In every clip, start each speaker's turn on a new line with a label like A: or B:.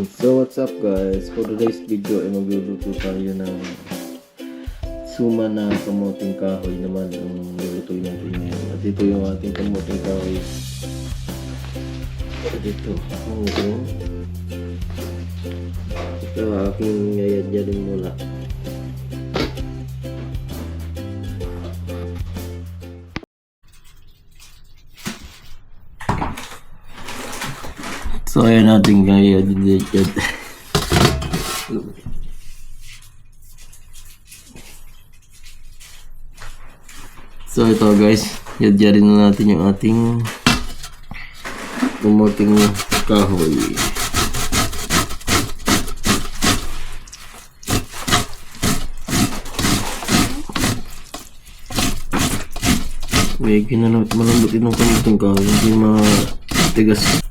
A: So what's up guys, for today's video ay magluluto tayo ng suma na kamuting kahoy naman ang lulutuin natin ngayon. At ito yung ating kamuting kahoy. At ito aking yayadyarin muna. So ayan natin yayadyarin. So ito guys, yadyarin na natin yung ating kamuting kahoy. Medyo malambutin ng kamuting kahoy, hindi matigas.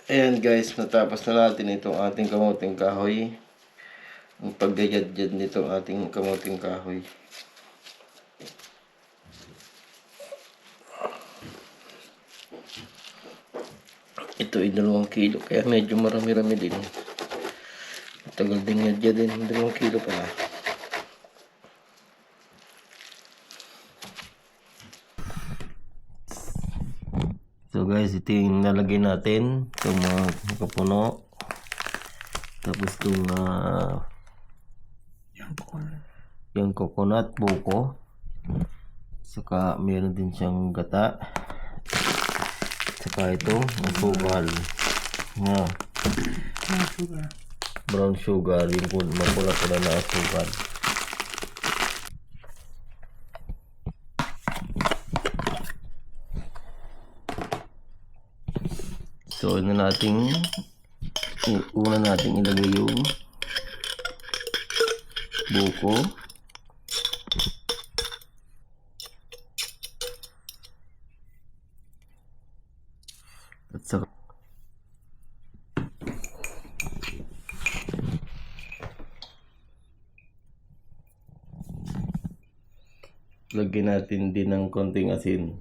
A: Ayan guys, natapos na natin itong ating kamuting kahoy. Ang paggayadyad nitong ating kamuting kahoy. Ito ay 2 kilo, kaya medyo marami-rami din. Matagal din yadyadin, 2 kilo pala. So guys, ito yung nalagay natin, itong mga kapuno. Tapos itong yung coconut, buko. Saka meron din siyang gata. Saka ito, asukal. Brown sugar, yung mapula-pula na asukal. So, una nating ilagay yung buko. At saka lagyan natin din ng konting asin.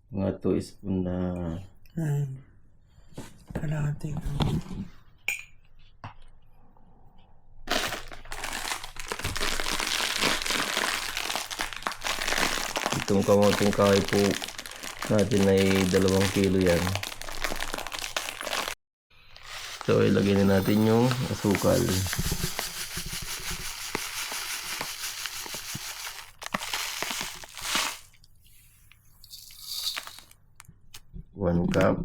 A: Mga 2 spoon na
B: Kalahati.
A: Itong kamoting kahoy po natin ay 2 kilo yan. So ilagay na natin yung asukal. One cup.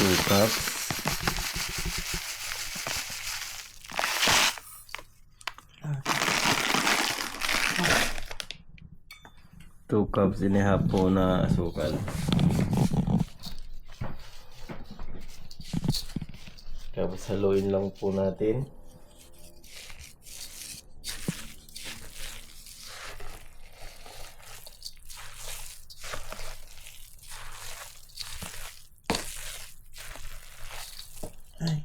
A: Two cups. Two cups and a half po na asukal. Tapos haluin lang po natin.
B: Ay.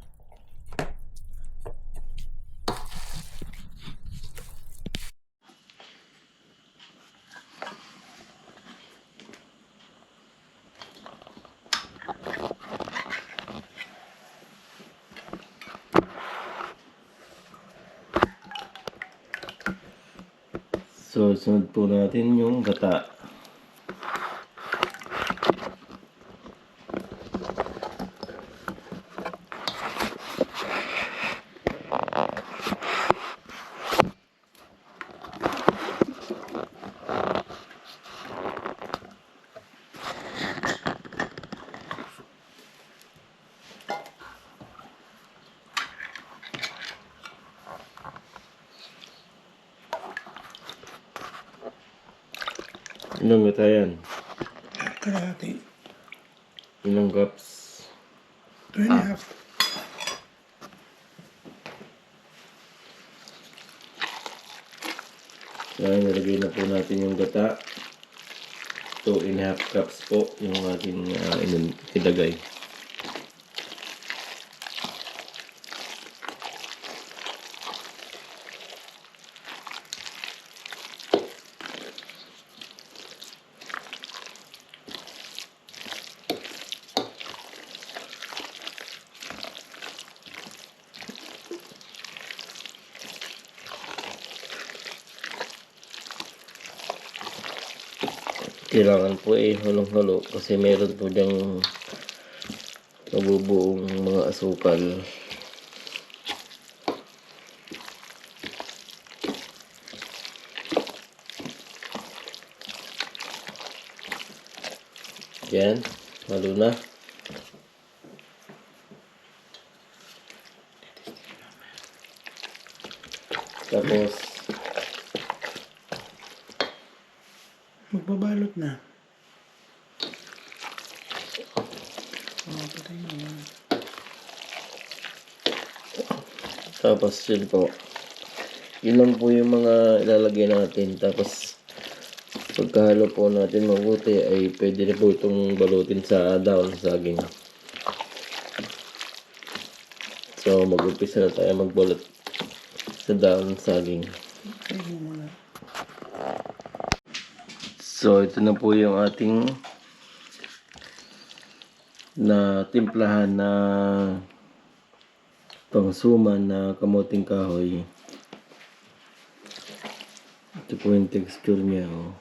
A: So, sunod po natin yung gata. Ilang gata yan?
B: Kalahati.
A: Ilang cups?
B: 2.5.
A: Kaya nilagay na po natin yung gata. 2.5 cups po yung ating ilagay. Kailangan po hulong-hulo kasi meron po diyang nabubuong mga asukal. Yan, halo na. Tapos
B: Magbabalot na. Patay na yan.
A: Tapos yun po. Yun lang po yung mga ilalagay natin. Tapos pagkahalo po natin mabuti ay pwede na po itong balutin sa daon saging. So mag-umpisa na tayo magbalot sa daon saging.
B: Patay mo muna.
A: So ito na po yung ating na timplahan na pangsuman na kamuting kahoy. Ito po yung texture niya. Oh.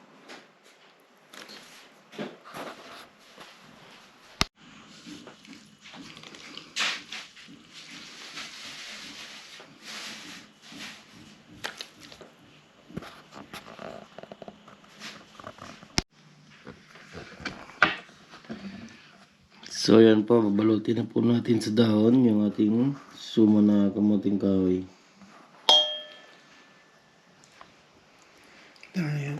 A: So yan po, babalutin na po natin sa dahon yung ating suma na kamuting kahoy.
B: Tama na yan.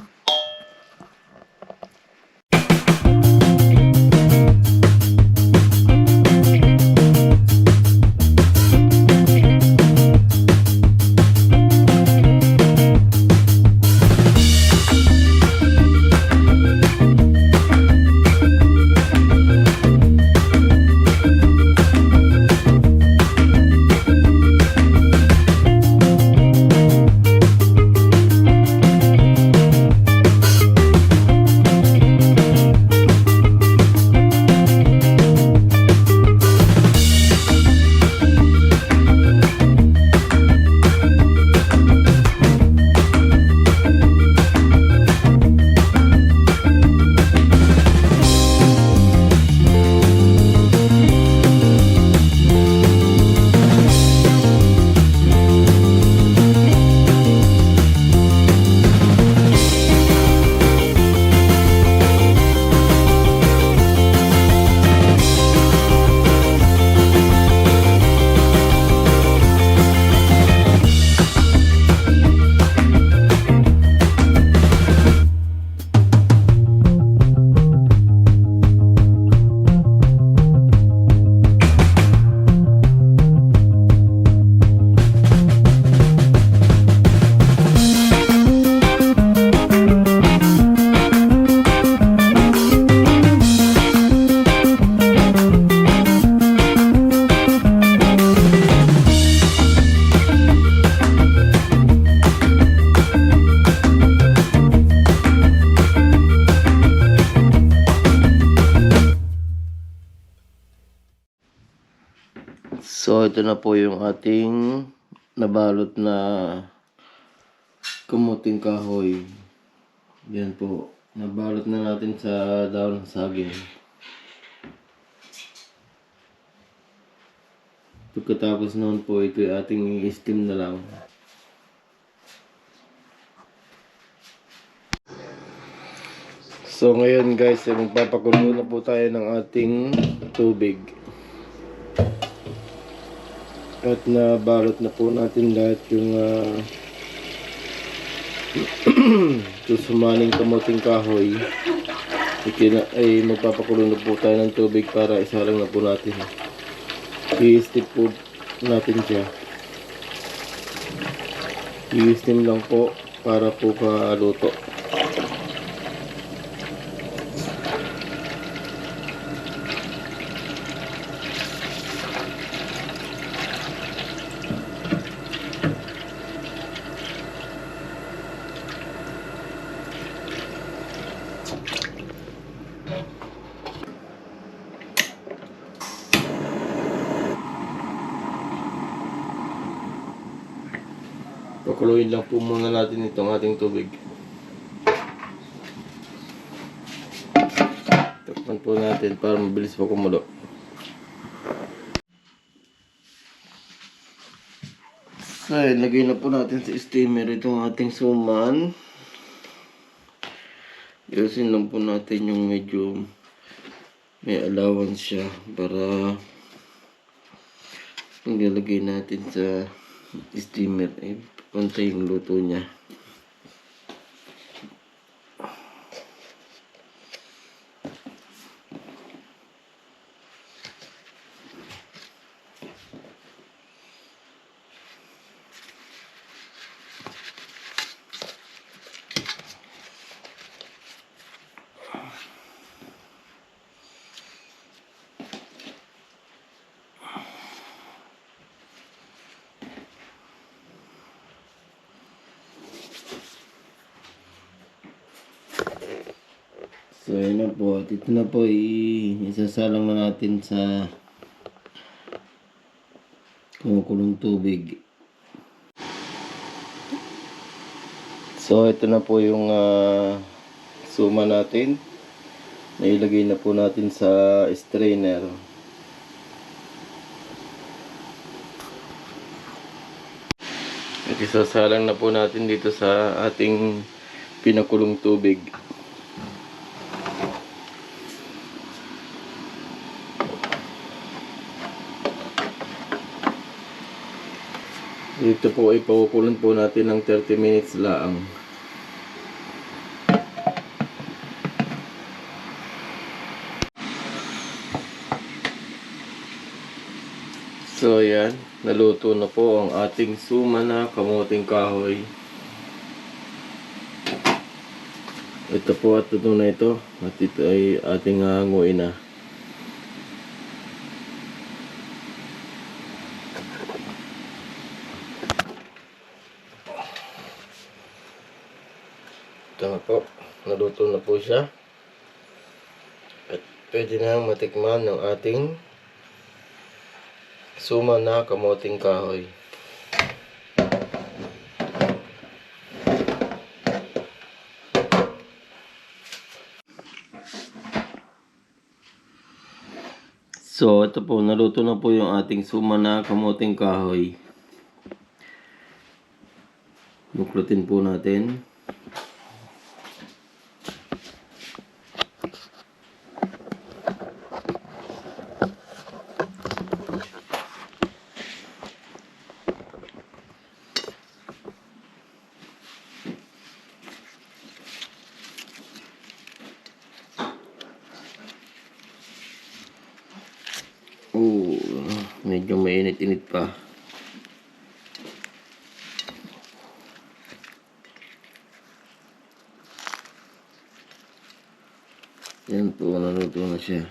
A: ito na po yung ating nabalot na kamuting kahoy. Yan po. Nabalot na natin sa daon ng saging. Pagkatapos noon po, ito yung ating i-steam na lang. So ngayon guys, magpapakulo na po tayo ng ating tubig. At nabalot na po natin lahat yung susumaning kamuting kahoy. Ay magpapakulo na po tayo ng tubig para isalang na po natin. I-steam po natin siya. I-steam lang po para po kaluto. Pakuluin lang po muna natin itong ating tubig. Takpan po natin para mabilis po kumulo. So, lagay na po natin sa steamer itong ating suman. Yusin lang po natin yung medyo may allowance siya para ilalagay natin sa steamer. Pantay yung luto niya. So, yun na po. At ito na po, isasalang na natin sa kumukulong tubig. So, ito na po yung suma natin. Nailagay na po natin sa strainer. At isasalang na po natin dito sa ating pinakulong tubig. Dito po ay pakukulon po natin ng 30 minutes lang. So yan, naluto na po ang ating suma na kamuting kahoy. Ito po at ito na ito. At ito ay ating hanguin na. Ito na po, naluto na po siya. At pwede na matikman ng ating suma na kamuting kahoy. So, ito po, naluto na po yung ating suma na kamuting kahoy. Buklutin po natin. Medyo mainit-init pa. Yan po, naluto na siya.